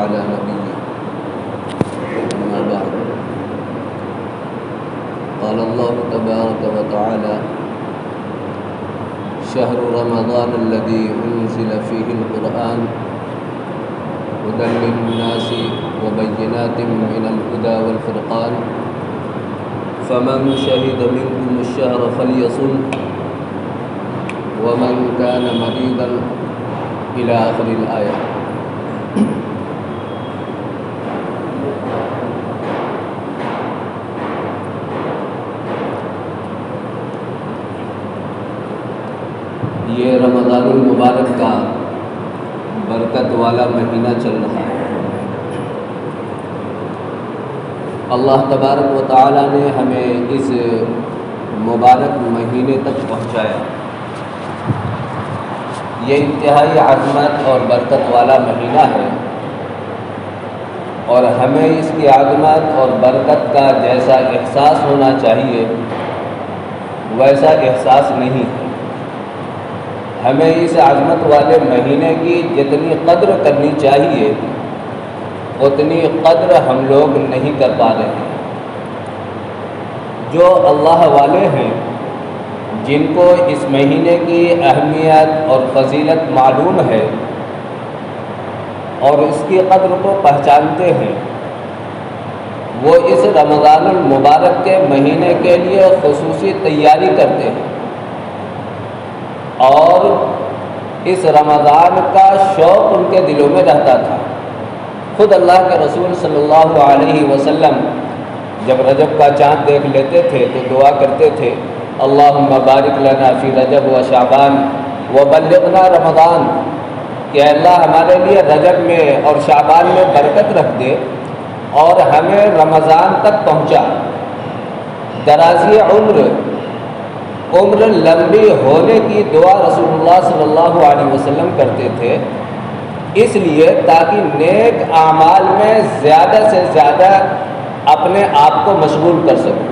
على نبيه أما بعد قال الله تبارك وتعالى شهر رمضان الذي أنزل فيه القرآن هدى للناس وبينات من الهدى والفرقان فمن شهد منكم الشهر فليصم ومن كان مريضا إلى آخر الآية۔ یہ رمضان المبارک کا برکت والا مہینہ چل رہا ہے۔ اللہ تبارک و تعالی نے ہمیں اس مبارک مہینے تک پہنچایا۔ یہ انتہائی عظمت اور برکت والا مہینہ ہے، اور ہمیں اس کی عظمت اور برکت کا جیسا احساس ہونا چاہیے ویسا احساس نہیں ہے۔ ہمیں اس عظمت والے مہینے کی جتنی قدر کرنی چاہیے اتنی قدر ہم لوگ نہیں کر پا رہے ہیں۔ جو اللہ والے ہیں، جن کو اس مہینے کی اہمیت اور فضیلت معلوم ہے اور اس کی قدر کو پہچانتے ہیں، وہ اس رمضان المبارک کے مہینے کے لیے خصوصی تیاری کرتے ہیں اور اس رمضان کا شوق ان کے دلوں میں رہتا تھا۔ خود اللہ کے رسول صلی اللہ علیہ وسلم جب رجب کا چاند دیکھ لیتے تھے تو دعا کرتے تھے، اللہم بارک لنا فی رجب و شعبان وبلغنا رمضان، کہ اللہ ہمارے لیے رجب میں اور شعبان میں برکت رکھ دے اور ہمیں رمضان تک پہنچا۔ درازی عمر لمبی ہونے کی دعا رسول اللہ صلی اللہ علیہ وسلم کرتے تھے، اس لیے تاکہ نیک اعمال میں زیادہ سے زیادہ اپنے آپ کو مشغول کر سکیں۔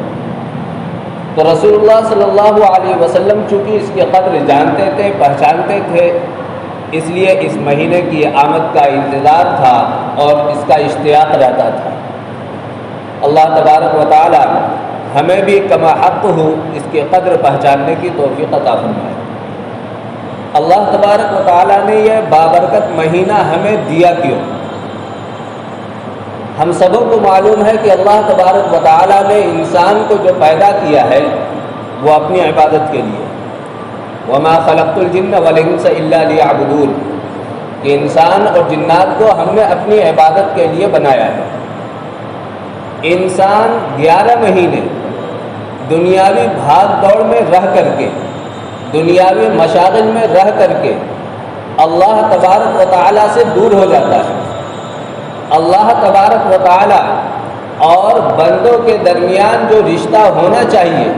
تو رسول اللہ صلی اللہ علیہ وسلم چونکہ اس کی قدر جانتے تھے، پہچانتے تھے، اس لیے اس مہینے کی آمد کا انتظار تھا اور اس کا اشتیاق رہتا تھا۔ اللہ تبارک و تعالی ہمیں بھی کما حق ہو اس کی قدر پہچاننے کی توفیق عطا فرمائے۔ اللہ تبارک و تعالی نے یہ بابرکت مہینہ ہمیں دیا کیوں؟ ہم سبوں کو معلوم ہے کہ اللہ تبارک و تعالی نے انسان کو جو پیدا کیا ہے وہ اپنی عبادت کے لیے، وما خلقت الجن والانس الا لیعبدون، کہ انسان اور جنات کو ہم نے اپنی عبادت کے لیے بنایا ہے۔ انسان 11 مہینے دنیاوی بھاگ دوڑ میں رہ کر کے، دنیاوی مشاغل میں رہ کر کے اللہ تبارک و تعالی سے دور ہو جاتا ہے۔ اللہ تبارک و تعالی اور بندوں کے درمیان جو رشتہ ہونا چاہیے،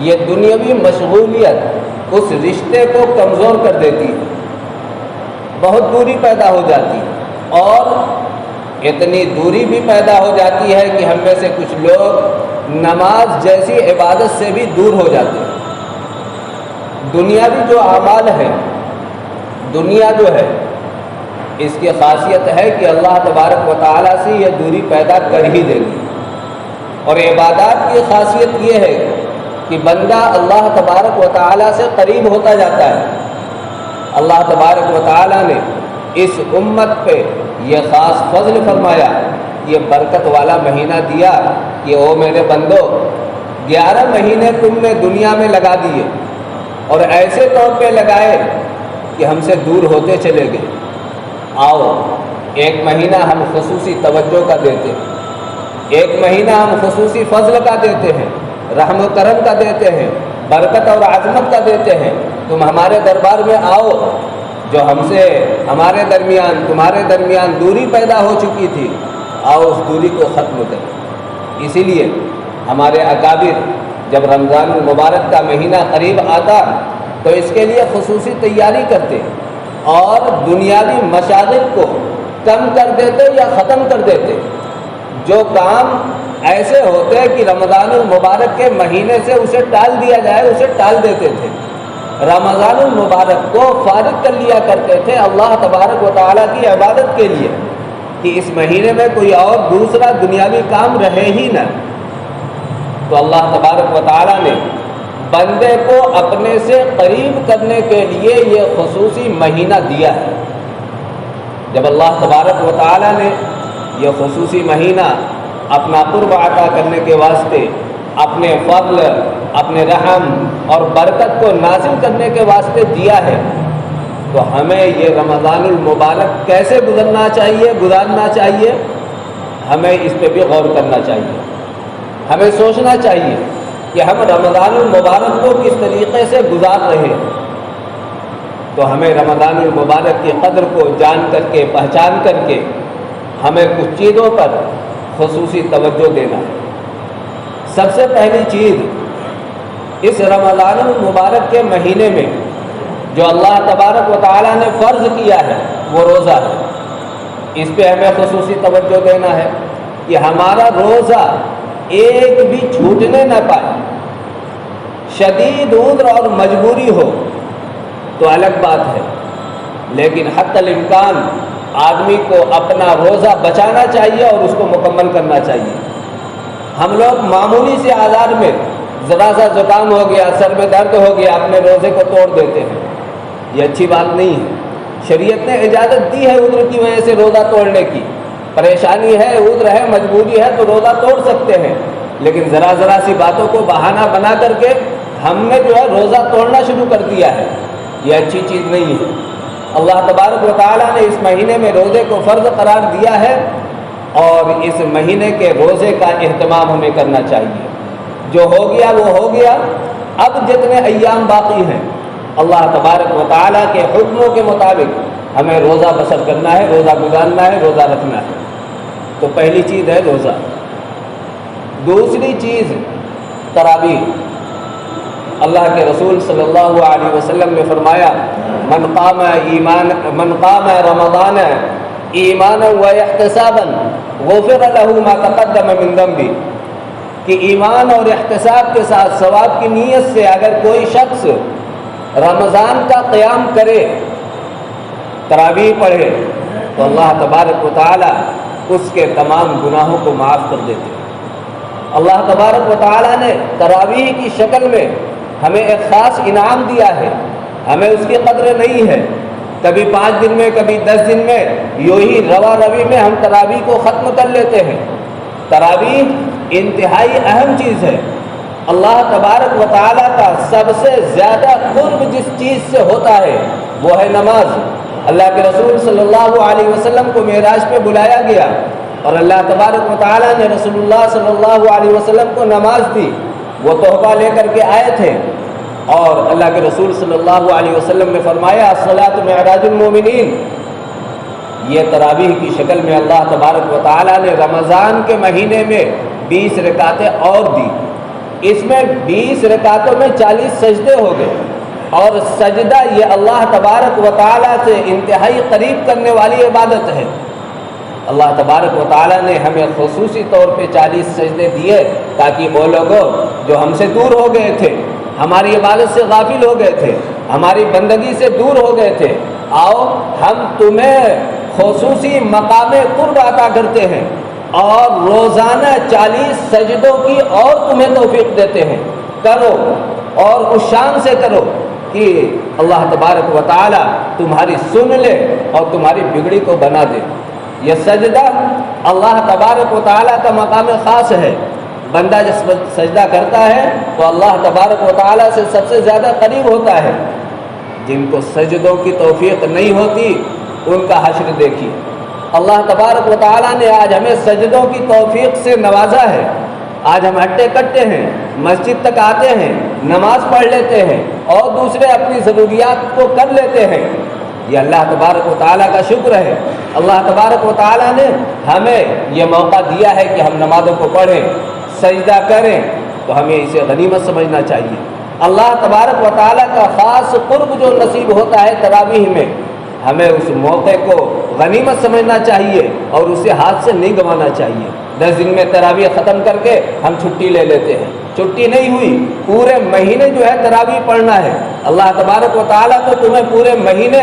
یہ دنیاوی مشغولیت اس رشتے کو کمزور کر دیتی ہے، بہت دوری پیدا ہو جاتی ہے، اور اتنی دوری بھی پیدا ہو جاتی ہے کہ ہم میں سے کچھ لوگ نماز جیسی عبادت سے بھی دور ہو جاتے ہیں۔ دنیاوی جو اعمال ہیں، دنیا جو ہے، اس کی خاصیت ہے کہ اللہ تبارک و تعالیٰ سے یہ دوری پیدا کر ہی دے گی، اور عبادات کی خاصیت یہ ہے کہ بندہ اللہ تبارک و تعالیٰ سے قریب ہوتا جاتا ہے۔ اللہ تبارک و تعالیٰ نے اس امت پہ یہ خاص فضل فرمایا، یہ برکت والا مہینہ دیا کہ او میرے بندو، 11 مہینے تم نے دنیا میں لگا دیے، اور ایسے طور پہ لگائے کہ ہم سے دور ہوتے چلے گئے۔ آؤ ایک مہینہ ہم خصوصی توجہ کا دیتے ہیں، ایک مہینہ ہم خصوصی فضل کا دیتے ہیں، رحم و کرم کا دیتے ہیں، برکت اور عظمت کا دیتے ہیں۔ تم ہمارے دربار میں آؤ، جو ہم سے ہمارے درمیان تمہارے درمیان دوری پیدا ہو چکی تھی، آؤ اس دوری کو ختم کریں۔ اسی لیے ہمارے اکابر جب رمضان المبارک کا مہینہ قریب آتا تو اس کے لیے خصوصی تیاری کرتے اور دنیاوی مشاغل کو کم کر دیتے یا ختم کر دیتے۔ جو کام ایسے ہوتے کہ رمضان المبارک کے مہینے سے اسے ٹال دیا جائے، اسے ٹال دیتے تھے۔ رمضان المبارک کو فارغ کر لیا کرتے تھے اللہ تبارک و تعالیٰ کی عبادت کے لیے، کہ اس مہینے میں کوئی اور دوسرا دنیاوی کام رہے ہی نہ، تو اللہ تبارک و تعالیٰ نے بندے کو اپنے سے قریب کرنے کے لیے یہ خصوصی مہینہ دیا ہے۔ جب اللہ تبارک و تعالیٰ نے یہ خصوصی مہینہ اپنا قرب عطا کرنے کے واسطے، اپنے فضل، اپنے رحم اور برکت کو نازل کرنے کے واسطے دیا ہے، تو ہمیں یہ رمضان المبارک کیسے گزارنا چاہیے، ہمیں اس پہ بھی غور کرنا چاہیے۔ ہمیں سوچنا چاہیے کہ ہم رمضان المبارک کو کس طریقے سے گزار رہے ہیں۔ تو ہمیں رمضان المبارک کی قدر کو جان کر کے، پہچان کر کے، ہمیں کچھ چیزوں پر خصوصی توجہ دینا ہے۔ سب سے پہلی چیز، اس رمضان المبارک کے مہینے میں جو اللہ تبارک و تعالیٰ نے فرض کیا ہے وہ روزہ ہے۔ اس پہ ہمیں خصوصی توجہ دینا ہے کہ ہمارا روزہ ایک بھی چھوٹنے نہ پائے۔ شدید عذر اور مجبوری ہو تو الگ بات ہے، لیکن حتی الامکان آدمی کو اپنا روزہ بچانا چاہیے اور اس کو مکمل کرنا چاہیے۔ ہم لوگ معمولی سے آزار میں ذرا سا زکام ہو گیا، سر میں درد ہو گیا، اپنے روزے کو توڑ دیتے ہیں۔ یہ اچھی بات نہیں ہے۔ شریعت نے اجازت دی ہے عذر کی وجہ سے روزہ توڑنے کی، پریشانی ہے، عذر ہے، مجبوری ہے تو روزہ توڑ سکتے ہیں، لیکن ذرا سی باتوں کو بہانہ بنا کر کے ہم نے جو ہے روزہ توڑنا شروع کر دیا ہے، یہ اچھی چیز نہیں ہے۔ اللہ تبارک و تعالیٰ نے اس مہینے میں روزے کو فرض قرار دیا ہے، اور اس مہینے کے روزے کا اہتمام ہمیں کرنا چاہیے۔ جو ہو گیا وہ ہو گیا، اب جتنے ایام باقی ہیں اللہ تبارک و تعالیٰ کے حکموں کے مطابق ہمیں روزہ بسر کرنا ہے، روزہ گزارنا ہے، روزہ رکھنا ہے۔ تو پہلی چیز ہے روزہ۔ دوسری چیز تراویح۔ اللہ کے رسول صلی اللہ علیہ وسلم نے فرمایا، من قام رمضان ایمانا و احتسابا غفر له ما تقدم من ذنبه، کہ ایمان اور احتساب کے ساتھ ثواب کی نیت سے اگر کوئی شخص رمضان کا قیام کرے، تراویح پڑھے، تو اللہ تبارک و تعالی اس کے تمام گناہوں کو معاف کر دیتے ہیں۔ اللہ تبارک و تعالی نے تراویح کی شکل میں ہمیں ایک خاص انعام دیا ہے، ہمیں اس کی قدر نہیں ہے۔ کبھی 5 دن میں، کبھی 10 دن میں، یوں ہی روا روی میں ہم تراویح کو ختم کر لیتے ہیں۔ تراویح انتہائی اہم چیز ہے۔ اللہ تبارک و تعالیٰ کا سب سے زیادہ قرب جس چیز سے ہوتا ہے وہ ہے نماز۔ اللہ کے رسول صلی اللہ علیہ وسلم کو معراج پہ بلایا گیا، اور اللہ تبارک و تعالیٰ نے رسول اللہ صلی اللہ علیہ وسلم کو نماز دی۔ وہ تحفہ لے کر کے آئے تھے، اور اللہ کے رسول صلی اللہ علیہ وسلم نے فرمایا، الصلاۃ معراج المومنین۔ یہ تراویح کی شکل میں اللہ تبارک و تعالیٰ نے رمضان کے مہینے میں 20 رکعتیں اور دی۔ اس میں 20 رکعتوں میں 40 سجدے ہو گئے، اور سجدہ یہ اللہ تبارک و تعالیٰ سے انتہائی قریب کرنے والی عبادت ہے۔ اللہ تبارک و تعالیٰ نے ہمیں خصوصی طور پہ 40 سجدے دیے تاکہ وہ لوگ جو ہم سے دور ہو گئے تھے، ہماری عبادت سے غافل ہو گئے تھے، ہماری بندگی سے دور ہو گئے تھے، آؤ ہم تمہیں خصوصی مقام قرب عطا کرتے ہیں، اور روزانہ 40 سجدوں کی اور تمہیں توفیق دیتے ہیں۔ کرو، اور اس شان سے کرو کہ اللہ تبارک و تعالی تمہاری سن لے اور تمہاری بگڑی کو بنا دے۔ یہ سجدہ اللہ تبارک و تعالی کا مقام خاص ہے۔ بندہ جب سجدہ کرتا ہے تو اللہ تبارک و تعالی سے سب سے زیادہ قریب ہوتا ہے۔ جن کو سجدوں کی توفیق نہیں ہوتی ان کا حشر دیکھیے۔ اللہ تبارک و تعالیٰ نے آج ہمیں سجدوں کی توفیق سے نوازا ہے۔ آج ہم ہٹے کٹے ہیں، مسجد تک آتے ہیں، نماز پڑھ لیتے ہیں، اور دوسرے اپنی ضروریات کو کر لیتے ہیں۔ یہ اللہ تبارک و تعالیٰ کا شکر ہے۔ اللہ تبارک و تعالیٰ نے ہمیں یہ موقع دیا ہے کہ ہم نمازوں کو پڑھیں، سجدہ کریں، تو ہمیں اسے غنیمت سمجھنا چاہیے۔ اللہ تبارک و تعالیٰ کا خاص قرب جو نصیب ہوتا ہے تراویح میں، ہمیں اس موقع کو غنیمت سمجھنا چاہیے اور اسے ہاتھ سے نہیں گنوانا چاہیے۔ 10 دن میں تراویح ختم کر کے ہم چھٹی لے لیتے ہیں، چھٹی نہیں ہوئی، پورے مہینے جو ہے تراویح پڑھنا ہے۔ اللہ تبارک و تعالیٰ تو تمہیں پورے مہینے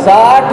60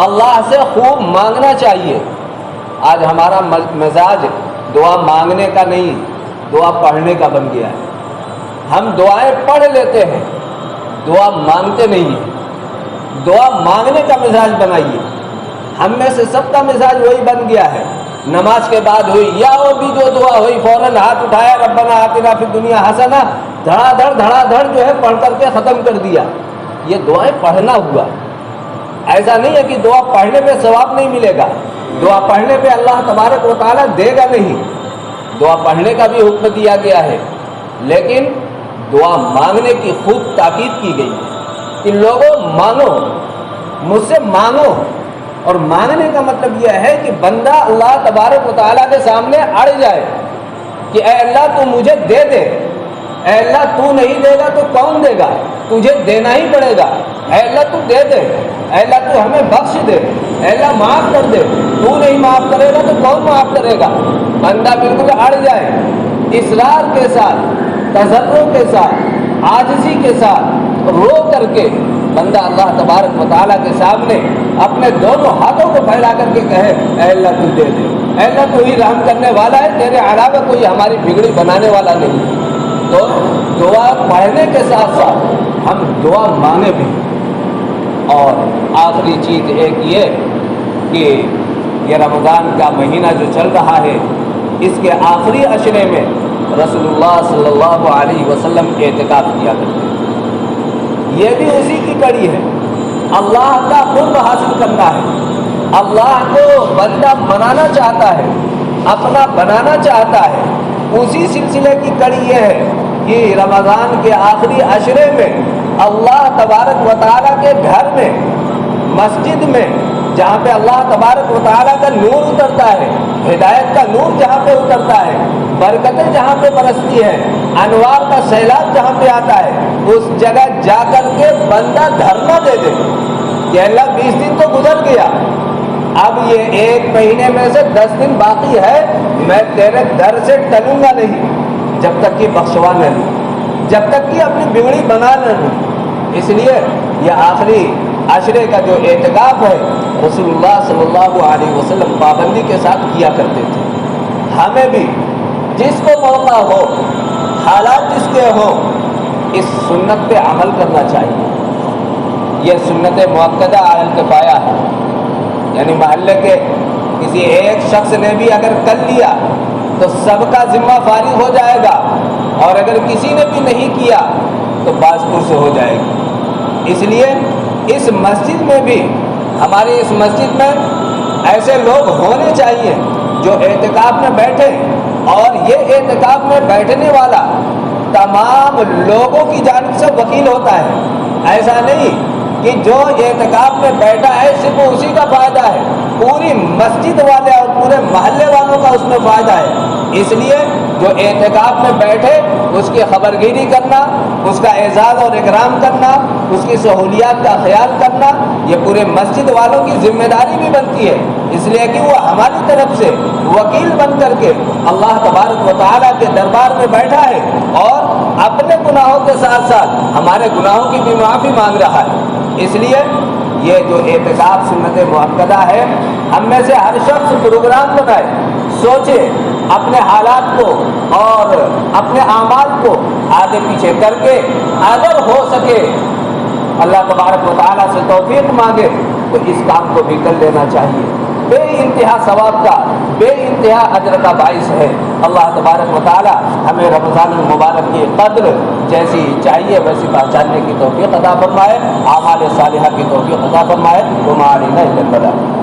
اللہ سے خوب مانگنا چاہیے۔ آج ہمارا مزاج دعا مانگنے کا نہیں، دعا پڑھنے کا بن گیا ہے۔ ہم دعائیں پڑھ لیتے ہیں، دعا مانگتے نہیں ہیں۔ دعا مانگنے کا مزاج بنائیے۔ ہم میں سے سب کا مزاج وہی بن گیا ہے، نماز کے بعد ہوئی یا وہ بھی جو دعا ہوئی فوراً ہاتھ اٹھایا، ربنا آتنا فی الدنیا حسنہ، دھڑا دھڑ جو ہے پڑھ کر کے ختم کر دیا۔ یہ دعائیں پڑھنا ہوا۔ ایسا نہیں ہے کہ دعا پڑھنے پہ ثواب نہیں ملے گا، دعا پڑھنے پہ اللہ تبارک و تعالیٰ دے گا نہیں، دعا پڑھنے کا بھی حکم دیا گیا ہے، لیکن دعا مانگنے کی خوب تاکید کی گئی ہے کہ لوگوں مانگو، مجھ سے مانگو۔ اور مانگنے کا مطلب یہ ہے کہ بندہ اللہ تبارک و تعالیٰ کے سامنے اڑ جائے کہ اے اللہ تو مجھے دے دے، اے اللہ تو نہیں دے گا تو کون دے گا، تجھے دینا ہی پڑے گا، اے اللہ تو دے دے، اے اللہ تو ہمیں بخش دے، اے اللہ معاف کر دے، تو نہیں معاف کرے گا تو کون معاف کرے گا۔ بندہ بالکل اڑ جائے، اصرار کے ساتھ، تضرع کے ساتھ، عاجزی کے ساتھ رو کر کے بندہ اللہ تبارک و تعالیٰ کے سامنے اپنے دونوں ہاتھوں کو پھیلا کر کے کہے اے اللہ تو دے دے، اے اللہ تو ہی رحم کرنے والا ہے، تیرے علاوہ کوئی ہماری بگڑی بنانے والا نہیں۔ تو دعا پڑھنے کے ساتھ ساتھ ہم دعا مانگے بھی۔ اور آخری چیز ایک یہ کہ یہ رمضان کا مہینہ جو چل رہا ہے، اس کے آخری عشرے میں رسول اللہ صلی اللہ علیہ وسلم اعتکاف کیا کرتے ہیں۔ یہ بھی اسی کی کڑی ہے، اللہ کا قرب حاصل کرنا ہے، اللہ کو بندہ منانا چاہتا ہے، اپنا بنانا چاہتا ہے۔ اسی سلسلے کی کڑی یہ ہے کہ رمضان کے آخری عشرے میں اللہ تبارک و تعالیٰ کے گھر میں، مسجد میں، جہاں پہ اللہ تبارک و تعالیٰ کا نور اترتا ہے، ہدایت کا نور جہاں پہ اترتا ہے، برکتیں جہاں پہ برستی ہے، انوار کا سیلاب جہاں پہ آتا ہے، اس جگہ جا کر کے بندہ دھرنا دے دے کہ اللہ 20 دن تو گزر گیا، اب یہ 1 مہینے میں سے 10 دن باقی ہے، میں تیرے در سے ٹلوں گا نہیں جب تک کہ بخشوا نہ لوں، جب تک کہ اپنی بگڑی بنا نہ لوں۔ اس لیے یہ آخری عشرے کا جو اعتکاف ہے رسول اللہ صلی اللہ علیہ وسلم پابندی کے ساتھ کیا کرتے تھے۔ ہمیں بھی جس کو موقع ہو، حالات جس کے ہوں، اس سنت پہ عمل کرنا چاہیے۔ یہ سنت مؤکدہ علی الکفایہ ہے، یعنی محلے کے کسی ایک شخص نے بھی اگر کر لیا تو سب کا ذمہ فارغ ہو جائے گا، اور اگر کسی نے بھی نہیں کیا تو باز پور سے ہو جائے گی۔ اس لیے اس مسجد میں بھی، ہماری اس مسجد میں ایسے لوگ ہونے چاہیے جو اعتکاف میں بیٹھے، اور یہ اعتکاف میں بیٹھنے والا تمام لوگوں کی جانب سے وکیل ہوتا ہے۔ ایسا نہیں کہ جو اعتکاف میں بیٹھا ہے صرف اسی کا فائدہ ہے، پوری مسجد والے اور پورے محلے والوں کا اس میں فائدہ ہے۔ اس لیے جو اعتکاف میں بیٹھے اس کی خبرگیری کرنا، اس کا اعزاز اور اکرام کرنا، اس کی سہولیات کا خیال کرنا، یہ پورے مسجد والوں کی ذمہ داری بھی بنتی ہے، اس لیے کہ وہ ہماری طرف سے وکیل بن کر کے اللہ تبارک و تعالیٰ کے دربار میں بیٹھا ہے، اور اپنے گناہوں کے ساتھ ساتھ ہمارے گناہوں کی بھی معافی مانگ رہا ہے۔ اس لیے یہ جو اعتکاف سنت مؤکدہ ہے، ہم میں سے ہر شخص پروگرام بنائے، سوچے، اپنے حالات کو اور اپنے اعمال کو آگے پیچھے کر کے اگر ہو سکے اللہ تبارک و تعالیٰ سے توفیق مانگے تو اس کام کو بھی کر لینا چاہیے۔ بے انتہا ثواب کا، بے انتہا اجر کا باعث ہے۔ اللہ تبارک و تعالیٰ ہمیں رمضان المبارک کی قدر جیسی چاہیے ویسی پہچاننے کی توفیق عطا فرمائے، اعمال صالحہ کی توفیق عطا فرمائے۔ وما علینا الا البلاغ۔